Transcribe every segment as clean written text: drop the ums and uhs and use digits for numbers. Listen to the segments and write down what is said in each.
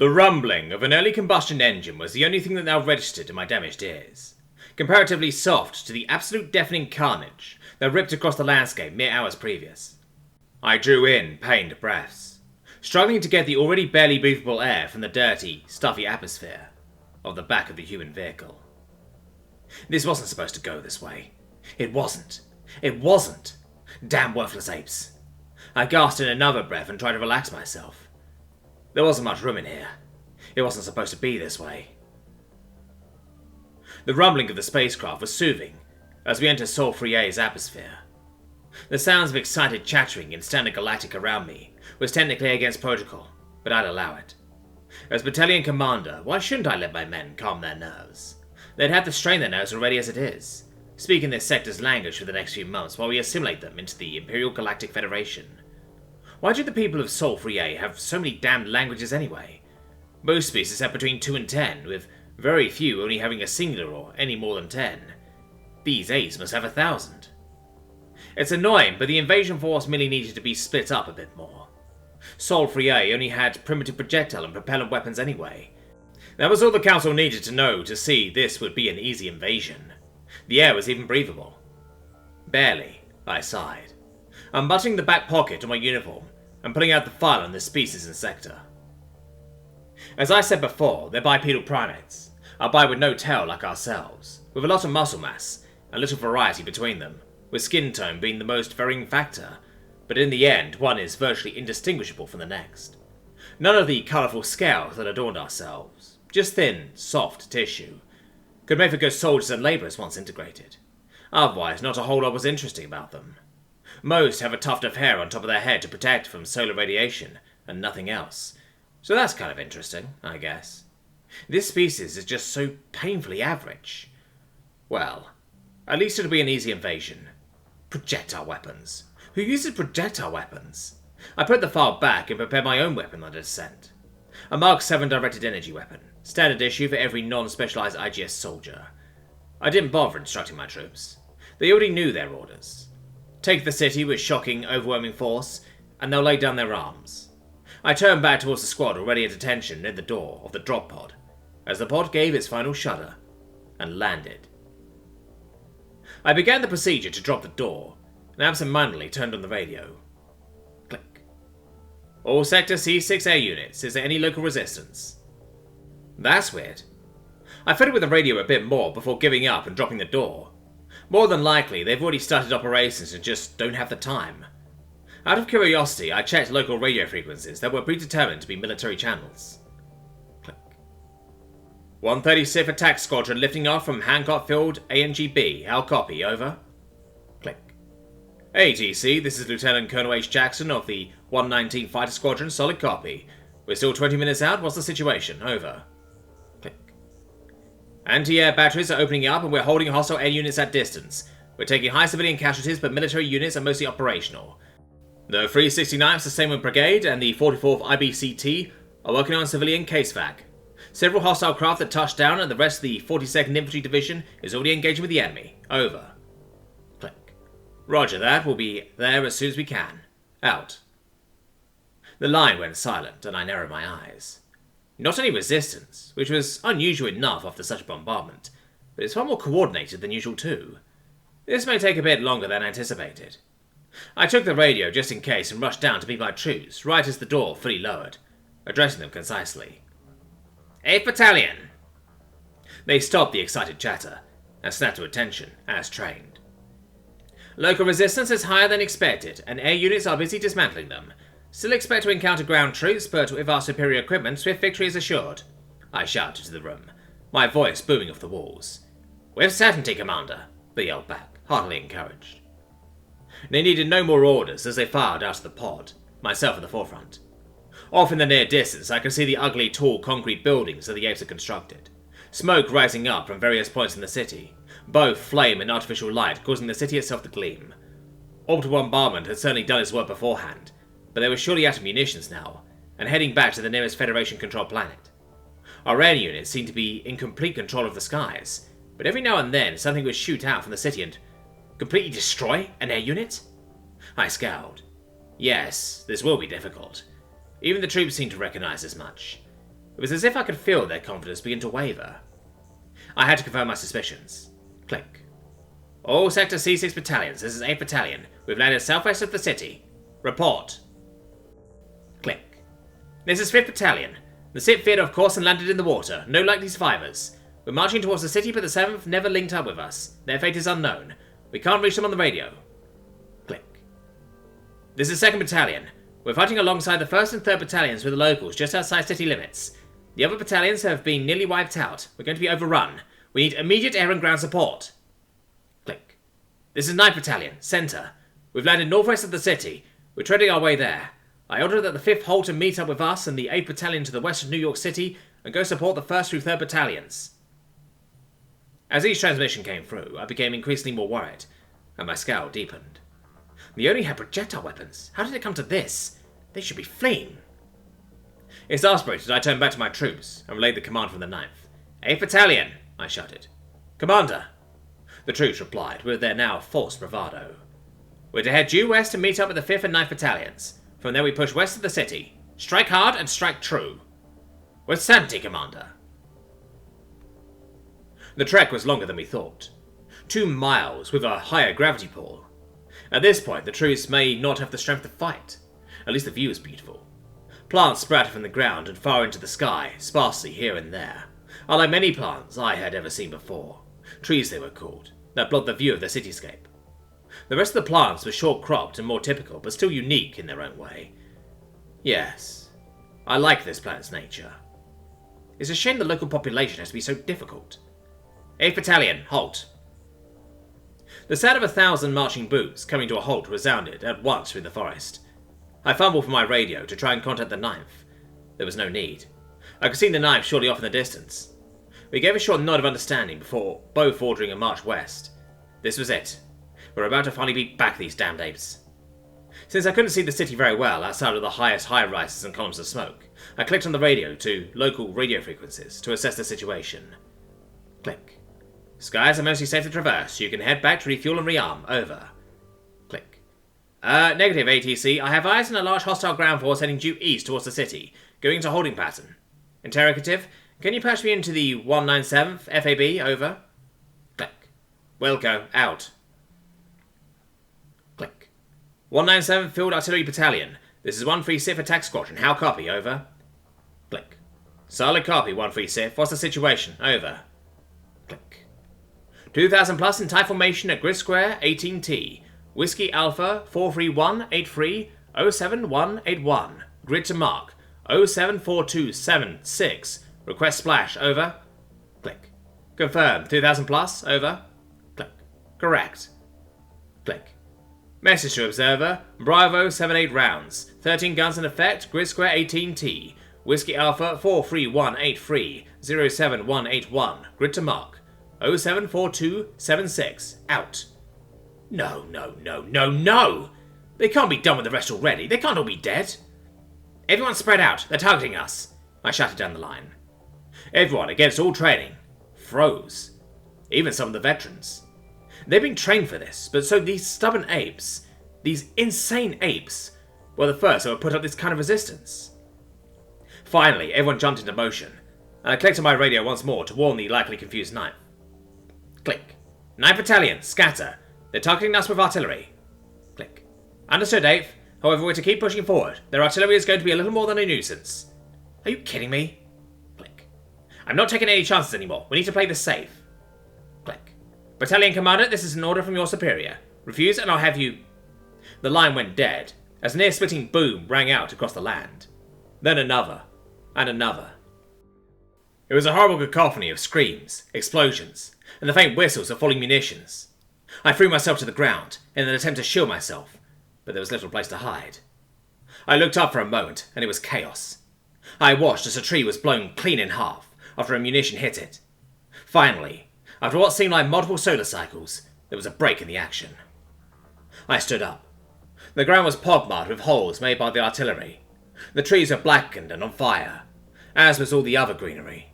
The rumbling of an early combustion engine was the only thing that now registered in my damaged ears, comparatively soft to the absolute deafening carnage that ripped across the landscape mere hours previous. I drew in pained breaths, struggling to get the already barely breathable air from the dirty, stuffy atmosphere of the back of the human vehicle. This wasn't supposed to go this way. It wasn't. It wasn't. Damn worthless apes. I gasped in another breath and tried to relax myself. There wasn't much room in here. It wasn't supposed to be this way. The rumbling of the spacecraft was soothing as we entered Sol Frie's atmosphere. The sounds of excited chattering in Standard Galactic around me was technically against protocol, but I'd allow it. As battalion commander, why shouldn't I let my men calm their nerves? They'd have to strain their nerves already as it is, speaking this sector's language for the next few months while we assimilate them into the Imperial Galactic Federation. Why do the people of Sol Frie have so many damned languages anyway? Most species have between 2 and 10, with very few only having a singular or any more than 10. These apes must have 1,000. It's annoying, but the invasion force merely needed to be split up a bit more. Sol Frie only had primitive projectile and propellant weapons anyway. That was all the Council needed to know to see this would be an easy invasion. The air was even breathable. Barely, I sighed, unbuttoning the back pocket of my uniform and pulling out the file on the species and sector. As I said before, they're bipedal primates, albeit with no tail like ourselves, with a lot of muscle mass and little variety between them, with skin tone being the most varying factor, but in the end one is virtually indistinguishable from the next. None of the colourful scales that adorned ourselves, just thin, soft tissue, could make for good soldiers and labourers once integrated. Otherwise, not a whole lot was interesting about them. Most have a tuft of hair on top of their head to protect from solar radiation, and nothing else. So that's kind of interesting, I guess. This species is just so painfully average. Well, at least it'll be an easy invasion. Projectile weapons. Who uses projectile weapons? I put the file back and prepared my own weapon on descent. A Mark 7 directed energy weapon, standard issue for every non-specialized IGS soldier. I didn't bother instructing my troops. They already knew their orders. Take the city with shocking, overwhelming force, and they'll lay down their arms. I turned back towards the squad already at attention near the door of the drop pod, as the pod gave its final shudder and landed. I began the procedure to drop the door, and absent-mindedly turned on the radio. Click. All Sector C6 air units, is there any local resistance? That's weird. I fiddled with the radio a bit more before giving up and dropping the door. More than likely, they've already started operations and just don't have the time. Out of curiosity, I checked local radio frequencies that were predetermined to be military channels. Click. 136th Attack Squadron lifting off from Hancock Field, ANGB. How copy, over? Click. ATC, this is Lieutenant Colonel H. Jackson of the 119th Fighter Squadron, solid copy. We're still 20 minutes out, what's the situation? Over. Click. Anti-air batteries are opening up and we're holding hostile air units at distance. We're taking high civilian casualties, but military units are mostly operational. The 369th Sustainment Brigade and the 44th IBCT are working on civilian casevac. Several hostile craft that touched down and the rest of the 42nd Infantry Division is already engaging with the enemy. Over. Click. Roger that, we'll be there as soon as we can. Out. The line went silent and I narrowed my eyes. Not any resistance, which was unusual enough after such a bombardment, but it's far more coordinated than usual too. This may take a bit longer than anticipated. I took the radio just in case and rushed down to meet my troops right as the door fully lowered, addressing them concisely. 8th Battalion! They stopped the excited chatter and snapped to attention, as trained. Local resistance is higher than expected, and air units are busy dismantling them. Still expect to encounter ground troops, but with our superior equipment, swift victory is assured. I shouted to the room, my voice booming off the walls. With certainty, Commander, they yelled back, heartily encouraged. They needed no more orders as they filed out of the pod, myself at the forefront. Off in the near distance, I could see the ugly, tall concrete buildings that the apes had constructed. Smoke rising up from various points in the city, both flame and artificial light causing the city itself to gleam. Orbital bombardment had certainly done its work beforehand, but they were surely out of munitions now, and heading back to the nearest Federation-controlled planet. Our air units seemed to be in complete control of the skies, but every now and then something would shoot out from the city and completely destroy an air unit? I scowled. Yes, this will be difficult. Even the troops seemed to recognize as much. It was as if I could feel their confidence begin to waver. I had to confirm my suspicions. Click. All Sector C6 battalions, this is 8th Battalion. We've landed southwest of the city. Report. Click. This is 5th Battalion. The ship veered off course and landed in the water. No likely survivors. We're marching towards the city, but the 7th never linked up with us. Their fate is unknown. We can't reach them on the radio. Click. This is 2nd Battalion. We're fighting alongside the 1st and 3rd Battalions with the locals just outside city limits. The other battalions have been nearly wiped out. We're going to be overrun. We need immediate air and ground support. Click. This is 9th Battalion, Centre. We've landed northwest of the city. We're treading our way there. I order that the 5th halt and meet up with us and the 8th Battalion to the west of New York City and go support the 1st through 3rd Battalions. As each transmission came through, I became increasingly more worried, and my scowl deepened. We only had projectile weapons. How did it come to this? They should be fleeing. Exasperated, I turned back to my troops and relayed the command from the 9th. 8th Battalion, I shouted. Commander. The troops replied with their now false bravado. We're to head due west and meet up with the 5th and 9th Battalions. From there we push west of the city. Strike hard and strike true. With certainty, Commander. The trek was longer than we thought. 2 miles with a higher gravity pull. At this point, the troops may not have the strength to fight. At least the view is beautiful. Plants sprouted from the ground and far into the sky, sparsely here and there. Unlike many plants I had ever seen before. Trees they were called, that blocked the view of the cityscape. The rest of the plants were short-cropped and more typical, but still unique in their own way. Yes, I like this planet's nature. It's a shame the local population has to be so difficult. 8th Battalion, halt. The sound of 1,000 marching boots coming to a halt resounded at once through the forest. I fumbled for my radio to try and contact the 9th. There was no need. I could see the 9th shortly off in the distance. We gave a short nod of understanding before both ordering a march west. This was it. We're about to finally beat back these damned apes. Since I couldn't see the city very well outside of the highest high-rises and columns of smoke, I clicked on the radio to local radio frequencies to assess the situation. Click. Skies are mostly safe to traverse. You can head back to refuel and rearm. Over. Click. Negative, ATC. I have eyes on a large hostile ground force heading due east towards the city, going into holding pattern. Interrogative. Can you patch me into the 197th FAB? Over. Click. Wilco. Out. Click. 197th Field Artillery Battalion. This is 136th Attack Squadron. How copy? Over. Click. Solid copy, 136th. What's the situation? Over. Click. 2,000 plus in Thai formation at Grid Square 18T. Whiskey Alpha 43183-07181. Grid to mark 074276. Request splash. Over. Click. Confirm. 2,000 plus. Over. Click. Correct. Click. Message to observer. Bravo 78 rounds. 13 guns in effect. Grid Square 18T. Whiskey Alpha 43183-07181. Grid to mark 074276. Out. No. They can't be done with the rest already. They can't all be dead. Everyone spread out. They're targeting us. I shouted down the line. Everyone, against all training, froze. Even some of the veterans. They've been trained for this, but so these stubborn apes, these insane apes, were the first that would put up this kind of resistance. Finally, everyone jumped into motion, and I clicked on my radio once more to warn the likely confused 9th. Click. 9th Battalion, scatter. They're targeting us with artillery. Click. Understood, 8th. However, we're to keep pushing forward. Their artillery is going to be a little more than a nuisance. Are you kidding me? Click. I'm not taking any chances anymore. We need to play this safe. Click. Battalion Commander, this is an order from your superior. Refuse and I'll have you... The line went dead, as a near-splitting boom rang out across the land. Then another, and another. It was a horrible cacophony of screams, explosions, and the faint whistles of falling munitions. I threw myself to the ground in an attempt to shield myself, but there was little place to hide. I looked up for a moment, and it was chaos. I watched as a tree was blown clean in half after a munition hit it. Finally, after what seemed like multiple solar cycles, there was a break in the action. I stood up. The ground was pogmarred with holes made by the artillery. The trees were blackened and on fire, as was all the other greenery.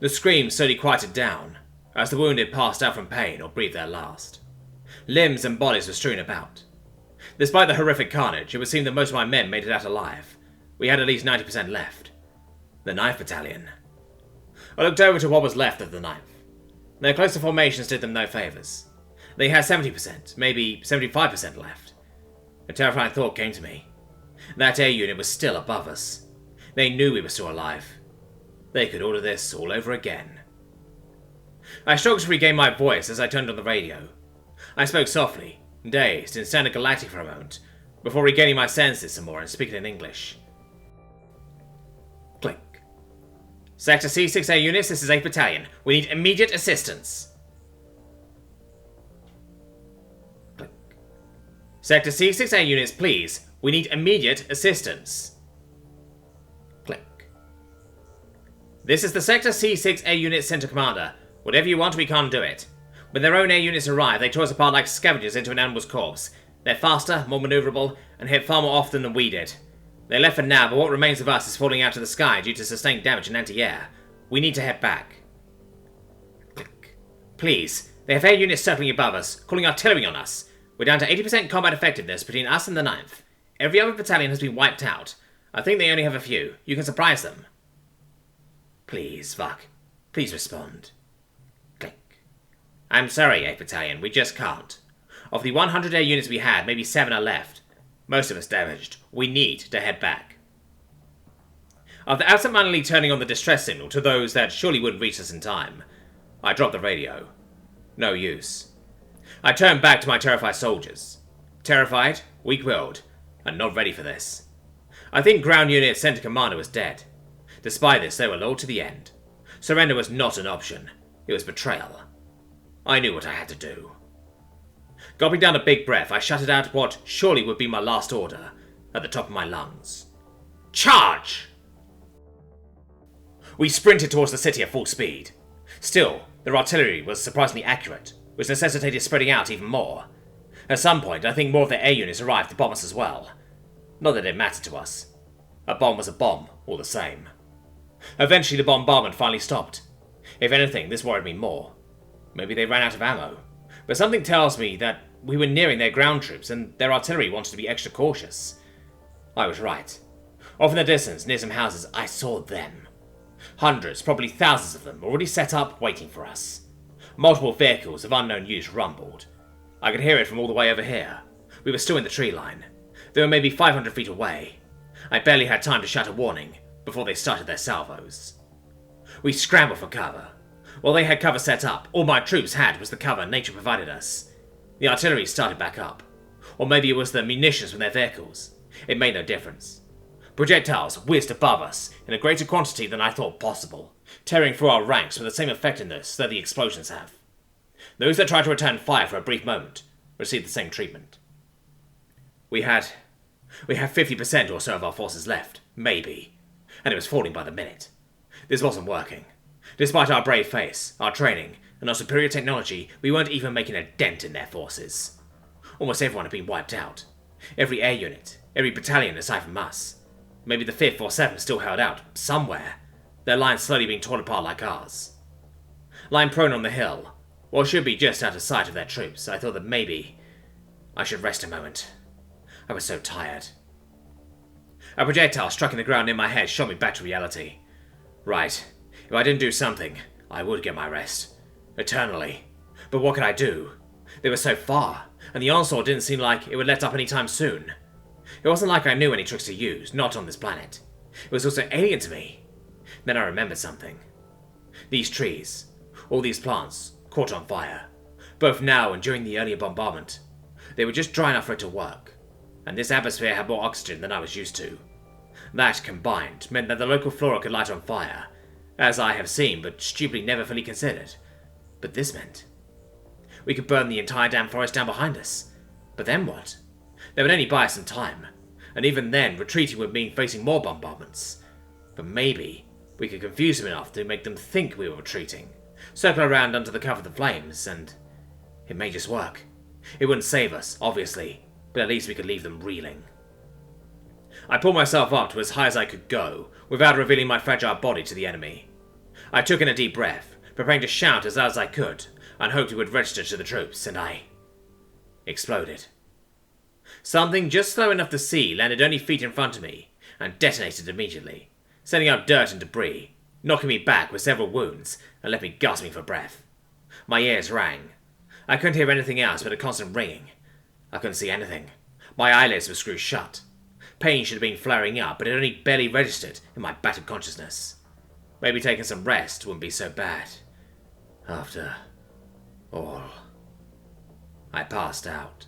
The screams slowly quieted down, as the wounded passed out from pain or breathed their last. Limbs and bodies were strewn about. Despite the horrific carnage, it would seem that most of my men made it out alive. We had at least 90% left. The 9th Battalion. I looked over to what was left of the 9th. Their closer formations did them no favours. They had 70%, maybe 75% left. A terrifying thought came to me. That air unit was still above us. They knew we were still alive. They could order this all over again. I struggled to regain my voice as I turned on the radio. I spoke softly, dazed, and sounded galactic for a moment, before regaining my senses some more and speaking in English. Click. Sector C6A units, this is 8th Battalion. We need immediate assistance. Click. Sector C6A units, please. We need immediate assistance. Click. This is the Sector C6A unit Center Commander. Whatever you want, we can't do it. When their own air units arrive, they tore us apart like scavengers into an animal's corpse. They're faster, more maneuverable, and hit far more often than we did. They left for now, but what remains of us is falling out of the sky due to sustained damage and anti-air. We need to head back. Click. Please. They have air units circling above us, calling artillery on us. We're down to 80% combat effectiveness between us and the 9th. Every other battalion has been wiped out. I think they only have a few. You can surprise them. Please, Vuk. Please respond. Click. I'm sorry, 8th Battalion. We just can't. Of the 100 air units we had, maybe 7 are left. Most of us damaged. We need to head back. After absentmindedly turning on the distress signal to those that surely wouldn't reach us in time, I dropped the radio. No use. I turned back to my terrified soldiers. Terrified, weak-willed, and not ready for this. I think Ground Unit Center Commander was dead. Despite this, they were loyal to the end. Surrender was not an option. It was betrayal. I knew what I had to do. Gulping down a big breath, I shouted out what surely would be my last order, at the top of my lungs. Charge! We sprinted towards the city at full speed. Still, their artillery was surprisingly accurate, which necessitated spreading out even more. At some point, I think more of their air units arrived to bomb us as well. Not that it mattered to us. A bomb was a bomb, all the same. Eventually, the bombardment finally stopped. If anything, this worried me more. Maybe they ran out of ammo. But something tells me that we were nearing their ground troops and their artillery wanted to be extra cautious. I was right. Off in the distance, near some houses, I saw them. Hundreds, probably thousands of them, already set up, waiting for us. Multiple vehicles of unknown use rumbled. I could hear it from all the way over here. We were still in the tree line. They were maybe 500 feet away. I barely had time to shout a warning before they started their salvos. We scrambled for cover. While they had cover set up, all my troops had was the cover nature provided us. The artillery started back up. Or maybe it was the munitions from their vehicles. It made no difference. Projectiles whizzed above us in a greater quantity than I thought possible, tearing through our ranks with the same effectiveness that the explosions have. Those that tried to return fire for a brief moment received the same treatment. We had 50% or so of our forces left, maybe, and it was falling by the minute. This wasn't working. Despite our brave face, our training, and our superior technology, we weren't even making a dent in their forces. Almost everyone had been wiped out. Every air unit, every battalion aside from us. Maybe the 5th or 7th still held out, somewhere. Their lines slowly being torn apart like ours. Lying prone on the hill, what should be just out of sight of their troops, I thought that maybe I should rest a moment. I was so tired. A projectile striking the ground near my head shot me back to reality. Right. If I didn't do something, I would get my rest. Eternally. But what could I do? They were so far, and the onslaught didn't seem like it would let up any time soon. It wasn't like I knew any tricks to use, not on this planet. It was also alien to me. Then I remembered something. These trees, all these plants, caught on fire. Both now and during the earlier bombardment. They were just dry enough for it to work. And this atmosphere had more oxygen than I was used to. That, combined, meant that the local flora could light on fire, as I have seen but stupidly never fully considered. But this meant we could burn the entire damn forest down behind us. But then what? They would only buy us some time, and even then retreating would mean facing more bombardments. But maybe we could confuse them enough to make them think we were retreating, circle around under the cover of the flames, and it may just work. It wouldn't save us, obviously, but at least we could leave them reeling. I pulled myself up to as high as I could go, without revealing my fragile body to the enemy. I took in a deep breath, preparing to shout as loud as I could, and hoped it would register to the troops, and I exploded. Something just slow enough to see landed only feet in front of me, and detonated immediately. sending up dirt and debris, knocking me back with several wounds and left me gasping for breath. My ears rang. I couldn't hear anything else but a constant ringing. I couldn't see anything. My eyelids were screwed shut. Pain should have been flaring up, but it only barely registered in my battered consciousness. Maybe taking some rest wouldn't be so bad. After all, I passed out.